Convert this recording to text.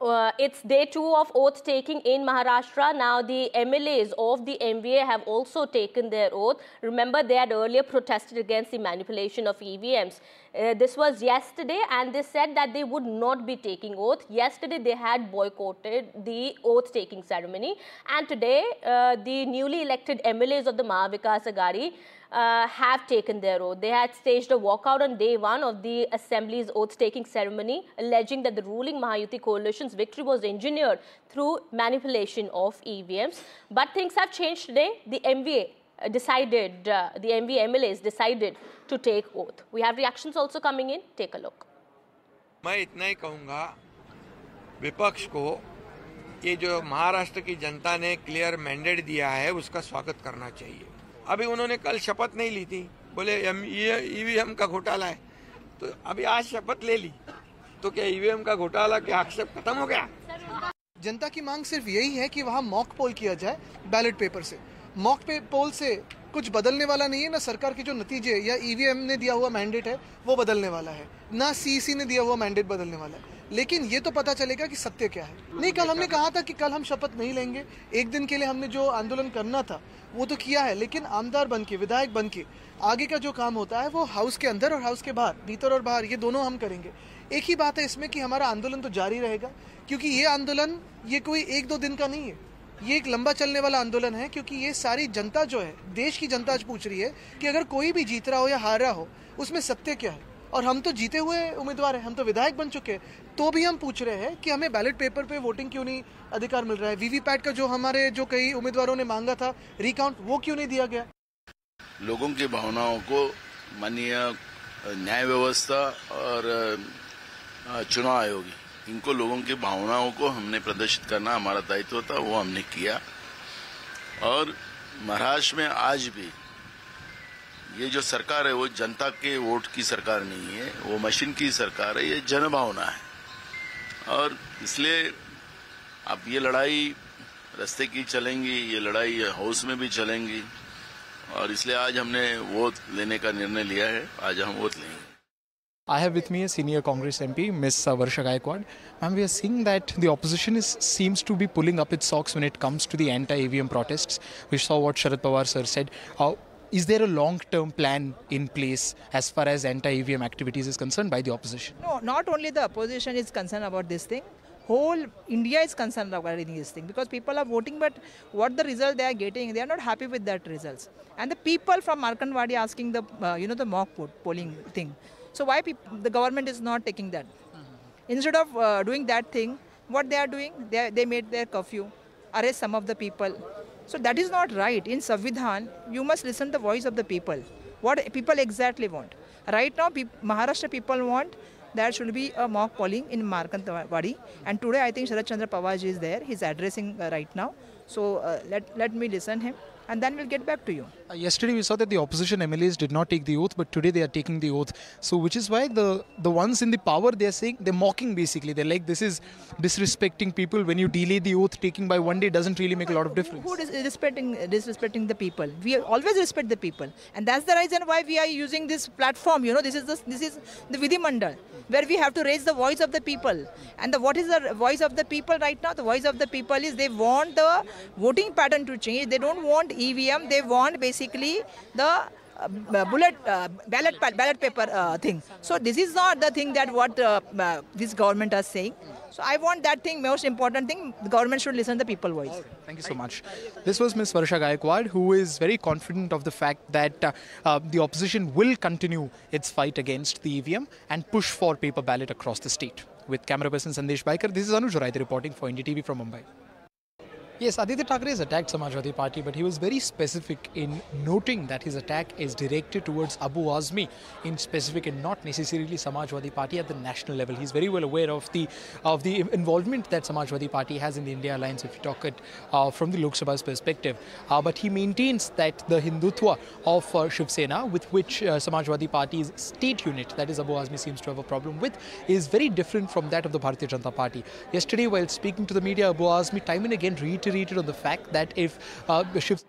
It's day 2 of oath taking in Maharashtra. Now the MLAs of the MVA have also taken their oath. Remember, they had earlier protested against the manipulation of EVMs. This was yesterday, and they said that they would not be taking oath. Yesterday they had boycotted the oath taking ceremony, and today the newly elected MLAs of the Maha Vikas Aghadi have taken their oath. They had staged a walkout on day 1 of the Assembly's oath-taking ceremony, alleging that the ruling Mahayuti coalition's victory was engineered through manipulation of EVMs. But things have changed today. The MVA decided, the MVA MLAs decided to take oath. We have reactions also coming in. Take a look. मैं इतना ही कहूँगा, विपक्ष को ये जो महाराष्ट्र की जनता ने clear mandate दिया है उसका स्वागत करना चाहिए। अभी उन्होंने कल शपथ नहीं ली थी, बोले ईवीएम का घोटाला है, तो अभी आज शपथ ले ली, तो क्या ईवीएम का घोटाला के आक्षेप खत्म हो गया? जनता की मांग सिर्फ यही है कि वहाँ मॉक पोल किया जाए बैलेट पेपर से। मॉक पोल से कुछ बदलने वाला नहीं है, ना सरकार के जो नतीजे या ईवीएम ने दिया हुआ मैंडेट है वो बदलने वाला है, ना सीईसी ने दिया हुआ मैंडेट बदलने वाला है। लेकिन ये तो पता चलेगा कि सत्य क्या है। नहीं, कल हमने कहा था कि कल हम शपथ नहीं लेंगे, एक दिन के लिए हमने जो आंदोलन करना था वो तो किया है, लेकिन आमदार बन के, विधायक बन के आगे का जो काम होता है वो हाउस के अंदर और हाउस के बाहर, भीतर और बाहर, ये दोनों हम करेंगे। एक ही बात है इसमें कि हमारा आंदोलन तो जारी रहेगा, क्योंकि ये आंदोलन ये कोई 1-2 दिन का नहीं है, ये एक लंबा चलने वाला आंदोलन है। क्योंकि ये सारी जनता जो है, देश की जनता आज पूछ रही है कि अगर कोई भी जीत रहा हो या हार रहा हो उसमें सत्य क्या है। और हम तो जीते हुए उम्मीदवार हैं, हम तो विधायक बन चुके हैं, तो भी हम पूछ रहे हैं कि हमें बैलेट पेपर पे वोटिंग क्यों नहीं अधिकार मिल रहा है। वीवीपैट का जो हमारे जो कई उम्मीदवारों ने मांगा था रिकाउंट, वो क्यों नहीं दिया गया। लोगों की भावनाओं को माननीय न्याय व्यवस्था और चुनाव आयोग, इनको लोगों की भावनाओं को हमने प्रदर्शित करना हमारा दायित्व था, वो हमने किया। और महाराष्ट्र में आज भी ये जो सरकार है वो जनता के वोट की सरकार नहीं है, वो मशीन की सरकार है, ये जनभावना है। और इसलिए अब ये लड़ाई रास्ते की चलेंगी, ये लड़ाई हाउस में भी चलेंगी, और इसलिए आज हमने वोट लेने का निर्णय लिया है। आज हम वोट लेंगे। I have with me a senior Congress MP, Ms. Varsha Gaikwad. Ma'am, we are seeing that the opposition seems to be pulling up its socks when it comes to the anti-EVM protests. We saw what Sharad Pawar sir said. Is there a long-term plan in place as far as anti-EVM activities is concerned by the opposition? No, not only the opposition is concerned about this thing. Whole India is concerned about this thing, because people are voting, but what the result they are getting, they are not happy with that results. And the people from Markanwadi asking the the mock polling thing. So why the government is not taking that? Instead of doing that thing, what they are doing, they made their curfew, arrest some of the people. So that is not right. In Samvidhan, you must listen to the voice of the people. What people exactly want. Right now, Maharashtra people want there should be a mock polling in Markanwadi. And today, I think Sharad Chandra Pawar ji is there. He's addressing right now. So let me listen him, and then we'll get back to you. Yesterday we saw that the opposition MLAs did not take the oath, but today they are taking the oath. So which is why the ones in the power, they are saying, they're mocking basically. They're like, this is disrespecting people. When you delay the oath taking by one day, doesn't really make a lot of difference. Who is disrespecting the people? We always respect the people, and that's the reason why we are using this platform. This is the Vidhi Mandal, where we have to raise the voice of the people. And what is the voice of the people right now? The voice of the people is they want the voting pattern to change. They don't want EVM. They want basically the ballot paper thing. So this is not the thing that what this government is saying. So I want that thing, most important thing, the government should listen to the people's voice. Okay, thank you so much. This was Ms. Varsha Gaikwad, who is very confident of the fact that the opposition will continue its fight against the EVM and push for paper ballot across the state. With camera person Sandesh Baikar, this is Anuj Raide reporting for NDTV from Mumbai. Yes, Aditya Thackeray has attacked Samajwadi Party, but he was very specific in noting that his attack is directed towards Abu Azmi in specific and not necessarily Samajwadi Party at the national level. He's very well aware of the involvement that Samajwadi Party has in the India Alliance, if you talk it from the Lok Sabha's perspective. But he maintains that the Hindutva of Shiv Sena, with which Samajwadi Party's state unit, that is Abu Azmi, seems to have a problem with, is very different from that of the Bharatiya Janata Party. Yesterday, while speaking to the media, Abu Azmi time and again reiterated on the fact that if Shiv